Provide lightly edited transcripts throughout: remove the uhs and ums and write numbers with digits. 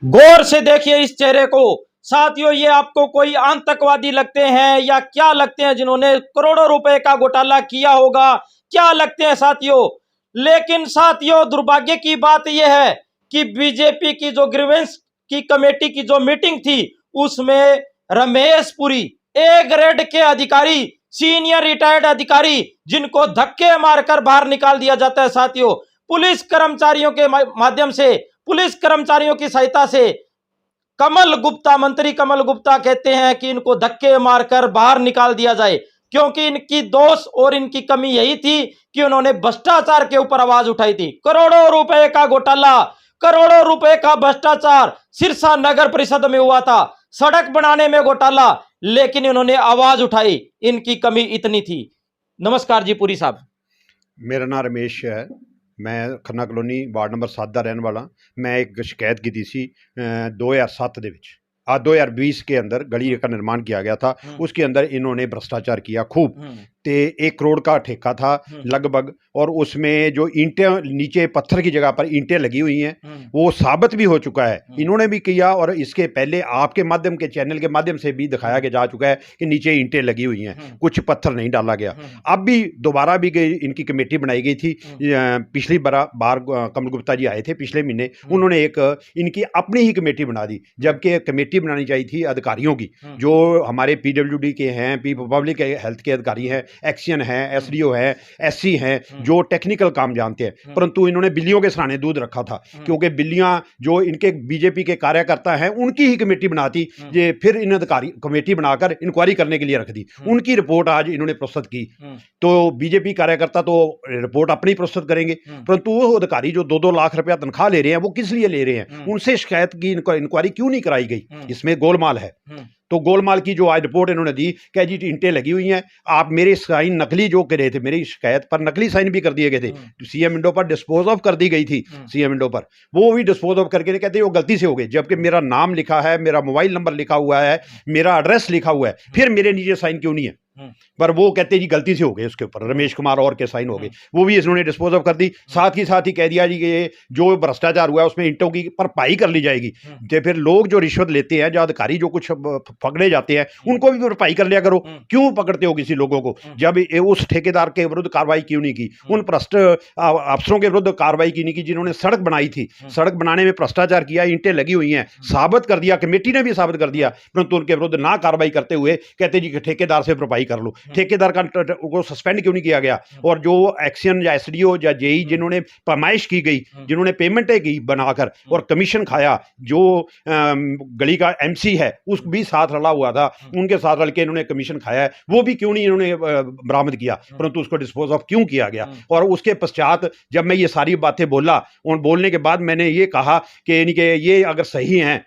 गौर से देखिए इस चेहरे को साथियों। ये आपको कोई आतंकवादी लगते हैं या क्या लगते हैं जिन्होंने करोड़ों रुपए का घोटाला किया होगा? क्या लगते हैं साथियों? लेकिन साथियों, दुर्भाग्य की बात यह है कि बीजेपी की जो ग्रीवेंस की कमेटी की जो मीटिंग थी उसमें रमेश पुरी, ए ग्रेड के अधिकारी, सीनियर रिटायर्ड अधिकारी, जिनको धक्के मारकर बाहर निकाल दिया जाता है साथियों, पुलिस कर्मचारियों के माध्यम से, पुलिस कर्मचारियों की सहायता से। कमल गुप्ता, मंत्री कमल गुप्ता कहते हैं कि इनको धक्के मारकर बाहर निकाल दिया जाए, क्योंकि इनकी दोष और इनकी कमी यही थी कि उन्होंने भ्रष्टाचार के ऊपर आवाज उठाई थी। करोड़ों रुपए का घोटाला, करोड़ों रुपए का भ्रष्टाचार सिरसा नगर परिषद में हुआ था, सड़क बनाने में घोटाला, लेकिन इन्होंने आवाज उठाई, इनकी कमी इतनी थी। नमस्कार जी पुरी साहब। मेरा नाम रमेश है, मैं खन्ना कलोनी वार्ड नंबर 7 का रहने वाला। मैं एक शिकायत की थी सी 2007 ਦੇ ਵਿੱਚ 2020 के अंदर गली का निर्माण किया गया था। उसके अंदर इन्होंने भ्रष्टाचार किया खूब। ते 1 करोड़ का ठेका था लगभग, और उसमें जो ईंटें नीचे पत्थर की जगह पर ईंटें लगी हुई हैं वो साबित भी हो चुका है। इन्होंने भी किया और इसके पहले आपके माध्यम के चैनल के माध्यम से भी दिखाया के जा चुका है कि नीचे ईंटें लगी हुई हैं, कुछ पत्थर नहीं डाला गया। अब भी दोबारा भी इनकी कमेटी बनाई गई थी। पिछली बार कमल गुप्ता जी आए थे पिछले महीने, उन्होंने एक इनकी अपनी ही कमेटी बना दी, जबकि कमेटी बनानी चाहिए थी अधिकारियों की, जो हमारे PWD के हैं, पब्लिक हेल्थ के अधिकारी हैं, एक्शन है, SDO है, SC हैं, जो टेक्निकल काम जानते हैं। परंतु इन्होंने बिल्लियों के सराहने दूध रखा था, क्योंकि बिल्लियां जो इनके बीजेपी के कार्यकर्ता हैं उनकी ही कमेटी बनाती, ये फिर इन अधिकारी कमेटी बनाकर इंक्वायरी करने के लिए रख दी। उनकी रिपोर्ट आज इन्होंने प्रस्तुत की, तो बीजेपी कार्यकर्ता तो रिपोर्ट अपनी प्रस्तुत करेंगे, परंतु वो अधिकारी जो 2-2 लाख रुपया तनख्वाह ले रहे हैं वो किस लिए ले रहे हैं, उनसे शिकायत की इंक्वायरी क्यों नहीं कराई गई? इसमें गोलमाल है। तो गोलमाल की जो आज रिपोर्ट इन्होंने दी, क्या जी ईंटें लगी हुई हैं, आप मेरे साइन नकली जो करे थे, मेरी शिकायत पर नकली साइन भी कर दिए गए थे, CM विंडो पर डिस्पोज ऑफ कर दी गई थी। CM विंडो पर वो भी डिस्पोज ऑफ करके कहते हैं वो गलती से हो गई, जबकि मेरा नाम लिखा है, मेरा मोबाइल नंबर लिखा हुआ है, मेरा एड्रेस लिखा हुआ है, फिर मेरे नीचे साइन क्यों नहीं है? पर वो कहते जी गलती से हो गए, उसके ऊपर रमेश कुमार और के साइन हो गए, वो भी इन्होंने डिस्पोज ऑफ कर दी। साथ ही कह दिया जी कि जो भ्रष्टाचार हुआ है उसमें ईंटों की भरपाई कर ली जाएगी। तो फिर लोग जो रिश्वत लेते हैं, जो अधिकारी जो कुछ पकड़े जाते हैं, उनको भी भरपाई कर लिया करो। क्यों पकड़ते हो किसी लोगों को? जब उस ठेकेदार के विरुद्ध कार्रवाई क्यों नहीं की, उन भ्रष्ट अफसरों के विरुद्ध कार्रवाई क्यों नहीं की जिन्होंने सड़क बनाई थी? सड़क बनाने में भ्रष्टाचार किया, ईंटें लगी हुई हैं, साबित कर दिया, कमेटी ने भी साबित कर दिया, परंतु उनके विरुद्ध ना कार्रवाई करते हुए कहते जी ठेकेदार से भरपाई कर लो। ठेकेदार को सस्पेंड क्यों नहीं किया गया? और जो एक्शन या SDO या JE जिन्होंने पैमाइश की गई, जिन्होंने पेमेंटें की बनाकर और कमीशन खाया, जो गली का MC है उस भी साथ रला हुआ था, उनके साथ रल के इन्होंने कमीशन खाया है, वो भी क्यों नहीं इन्होंने बरामद किया, परंतु उसको डिस्पोज ऑफ क्यों किया गया? और उसके पश्चात जब मैं ये सारी बातें बोला, और बोलने के बाद मैंने ये कहा कि ये अगर सही हैं,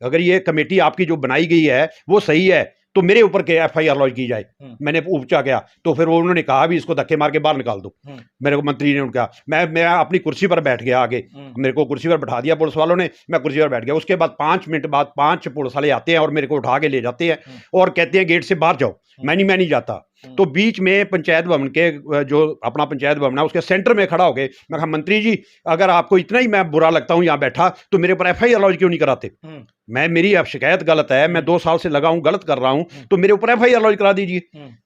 अगर ये कमेटी आपकी जो बनाई गई है वो सही है, तो मेरे ऊपर के FIR लॉन्च की जाए। मैंने पूछा गया, तो फिर वो उन्होंने कहा भी इसको धक्के मार के बाहर निकाल दो। मेरे को मंत्री ने उनका, मैं अपनी कुर्सी पर बैठ गया, आगे मेरे को कुर्सी पर बैठा दिया पुलिस वालों ने, मैं कुर्सी पर बैठ गया। उसके बाद 5 मिनट बाद 5 पुलिस वाले आते हैं और मेरे को उठा के ले जाते हैं और कहते हैं गेट से बाहर जाओ। मैं नहीं जाता। तो बीच में पंचायत भवन के, जो अपना पंचायत भवन है उसके सेंटर में खड़ा हो गए। मैं कहा मंत्री जी, अगर आपको इतना ही मैं बुरा लगता हूं यहाँ बैठा, तो मेरे ऊपर FIR लॉन्च क्यों नहीं कराते? मेरी अब शिकायत गलत है, मैं 2 साल से लगा हूं, गलत कर रहा हूं, तो मेरे ऊपर FIR लॉन्च करा दीजिए।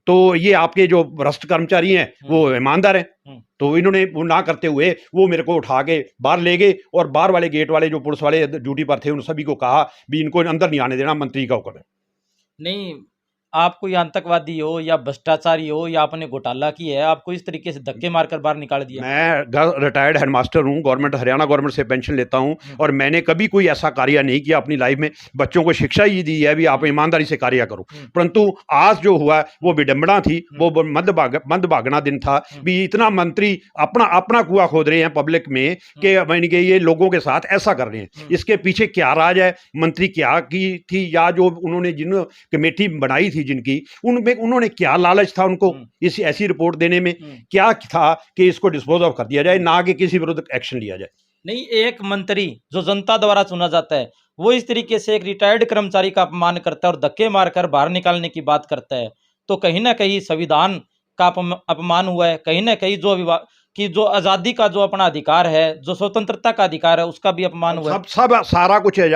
तो ये आपके जो भ्रष्ट कर्मचारी हैं वो ईमानदार हैं, तो इन्होंने वो ना करते हुए वो मेरे को उठा के बाहर ले गए, और बाहर वाले गेट वाले जो पुलिस वाले ड्यूटी पर थे उन सभी को कहा भी इनको अंदर नहीं आने देना, मंत्री का हुक्म है। नहीं, आप कोई आतंकवादी हो या भ्रष्टाचारी हो या आपने घोटाला की है, आपको इस तरीके से धक्के मारकर बाहर निकाल दिया? मैं रिटायर्ड हेडमास्टर हूँ, गवर्नमेंट हरियाणा गवर्नमेंट से पेंशन लेता हूँ, और मैंने कभी कोई ऐसा कार्य नहीं किया अपनी लाइफ में। बच्चों को शिक्षा ही दी है भी आप ईमानदारी से कार्य करो, परंतु आज जो हुआ वो विडंबना थी, वो मंदभागना दिन था भी। इतना मंत्री अपना कुआ खोद रहे हैं पब्लिक में कि ये लोगों के साथ ऐसा कर रहे हैं। इसके पीछे क्या राज है? मंत्री क्या की थी, या जो उन्होंने जिन कमेटी बनाई जिनकी, उनमें उन्होंने क्या लालच था उनको इस ऐसी रिपोर्ट देने में? क्या था कि इसको डिस्पोज ऑफ कर दिया जाए, ना कि किसी विरुद्ध एक्शन लिया जाए? नहीं, एक मंत्री जो जनता द्वारा चुना जाता है वो इस तरीके से एक रिटायर्ड कर्मचारी का अपमान करता है और धक्के मारकर बाहर निकालने की बात करता है, तो कहीं ना कहीं संविधान का अपमान हुआ है। कहीं ना कहीं जो कि जो आजादी का जो अपना अधिकार है, जो स्वतंत्रता का अधिकार है, उसका भी अपमान हुआ है। सब सारा कुछ है।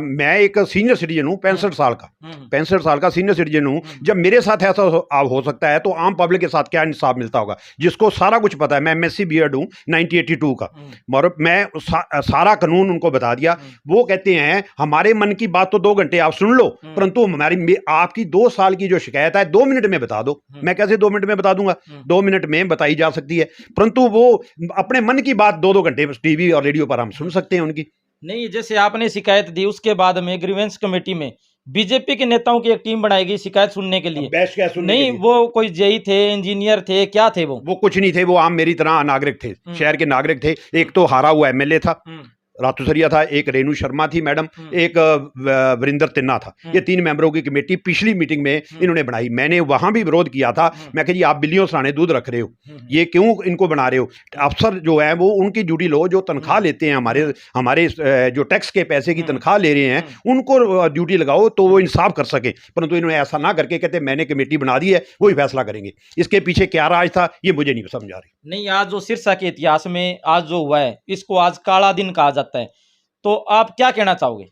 मैं एक सीनियर सिटीजन हूँ, 65 साल का, 65 साल का सीनियर सिटीजन हूँ। जब मेरे साथ ऐसा हो सकता है तो आम पब्लिक के साथ क्या इंसाफ मिलता होगा, जिसको सारा कुछ पता है। मैं MSc बीएड हूँ 1982 का, और मैं सारा कानून उनको बता दिया। वो कहते हैं हमारे मन की बात तो 2 घंटे आप सुन लो, परंतु हमारी आपकी 2 साल की जो शिकायत है 2 मिनट में बता दो। मैं कैसे 2 मिनट में बता दूंगा? 2 मिनट में बताई जा सकती है, परंतु वो अपने मन की बात 2-2 घंटे टीवी और रेडियो पर हम सुन सकते हैं उनकी। नहीं, जैसे आपने शिकायत दी, उसके बाद में ग्रीवेंस कमेटी में बीजेपी के नेताओं की एक टीम बनाई गई शिकायत सुनने के लिए। बैठ क्या सुनने नहीं, के लिए? वो कोई जेई थे, इंजीनियर थे, क्या थे वो कुछ नहीं थे, वो आम मेरी तरह नागरिक थे, शहर के नागरिक थे। एक तो हारा हुआ MLA था, रातुसरिया था, एक रेणु शर्मा थी मैडम, एक वरिंदर तिन्ना था। ये 3 मेंबरों की कमेटी पिछली मीटिंग में इन्होंने बनाई। मैंने वहां भी विरोध किया था। मैं कहा जी आप बिल्लियों सराने दूध रख रहे हो, ये क्यों इनको बना रहे हो? अफसर जो है वो उनकी ड्यूटी लो, जो तनख्वाह लेते हैं, हमारे जो टैक्स के पैसे की तनख्वाह ले रहे हैं, उनको ड्यूटी लगाओ तो वो इंसाफ कर सके। परंतु इन्होंने ऐसा ना करके कहते मैंने कमेटी बना दी है, वही फैसला करेंगे। इसके पीछे क्या राज था ये मुझे नहीं समझ आ रही। नहीं, आज जो सिरसा के इतिहास में आज जो हुआ है, इसको आज काला दिन कहा जाता है, तो आप क्या कहना चाहोगे?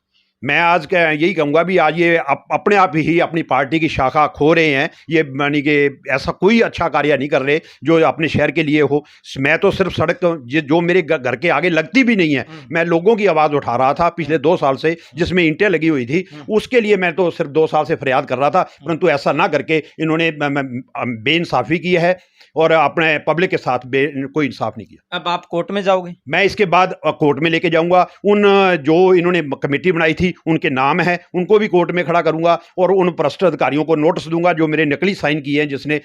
मैं आज यही कहूँगा भी आज ये अपने आप ही अपनी पार्टी की शाखा खो रहे हैं। ये मानी कि ऐसा कोई अच्छा कार्य नहीं कर रहे जो अपने शहर के लिए हो। मैं तो सिर्फ सड़क जो मेरे घर के आगे लगती भी नहीं है, मैं लोगों की आवाज़ उठा रहा था पिछले 2 साल से, जिसमें ईंटें लगी हुई थी, उसके लिए मैं तो सिर्फ 2 साल से फरियाद कर रहा था। परंतु ऐसा ना करके इन्होंने बेइंसाफ़ी की है और अपने पब्लिक के साथ कोई इंसाफ नहीं किया। अब आप कोर्ट में जाओगे? मैं इसके बाद कोर्ट में लेके जाऊंगा। उन जो इन्होंने कमेटी बनाई थी उनके नाम है, उनको भी कोर्ट में खड़ा करूंगा और उन भ्रष्ट अधिकारियों को नोटिस दूंगा जो मेरे नकली साइन किए हैं, जिसने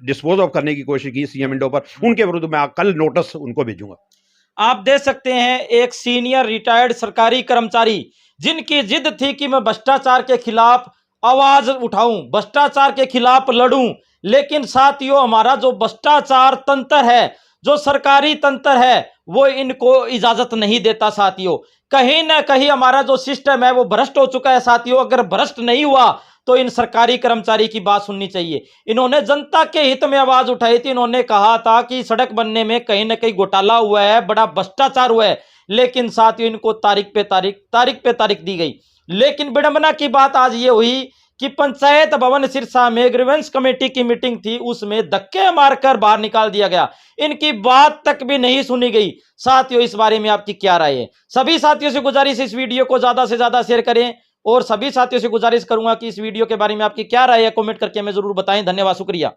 डिस्पोज ऑफ करने की कोशिश की CM विंडो पर। उनके विरुद्ध मैं कल नोटिस उनको भेजूंगा। आप देख सकते हैं, एक सीनियर रिटायर्ड सरकारी कर्मचारी जिनकी जिद थी कि मैं भ्रष्टाचार के खिलाफ आवाज उठाऊं, भ्रष्टाचार के खिलाफ लड़ूं, लेकिन साथियों हमारा जो भ्रष्टाचार तंत्र है, जो सरकारी तंत्र है, वो इनको इजाजत नहीं देता साथियों। कहीं ना कहीं हमारा जो सिस्टम है वो भ्रष्ट हो चुका है साथियों। अगर भ्रष्ट नहीं हुआ तो इन सरकारी कर्मचारी की बात सुननी चाहिए। इन्होंने जनता के हित में आवाज उठाई थी। इन्होंने कहा था कि सड़क बनने में कहीं ना कहीं घोटाला हुआ है, बड़ा भ्रष्टाचार हुआ है, लेकिन साथियों इनको तारीख पे तारीख दी गई। लेकिन विडंबना की बात आज ये हुई कि पंचायत भवन सिरसा में ग्रीवेंस कमेटी की मीटिंग थी, उसमें धक्के मारकर बाहर निकाल दिया गया। इनकी बात तक भी नहीं सुनी गई। साथियों इस बारे में आपकी क्या राय है? सभी साथियों से गुजारिश इस वीडियो को ज्यादा से ज्यादा शेयर करें और सभी साथियों से गुजारिश करूंगा कि इस वीडियो के बारे में आपकी क्या राय है कमेंट करके हमें जरूर बताएं। धन्यवाद, शुक्रिया।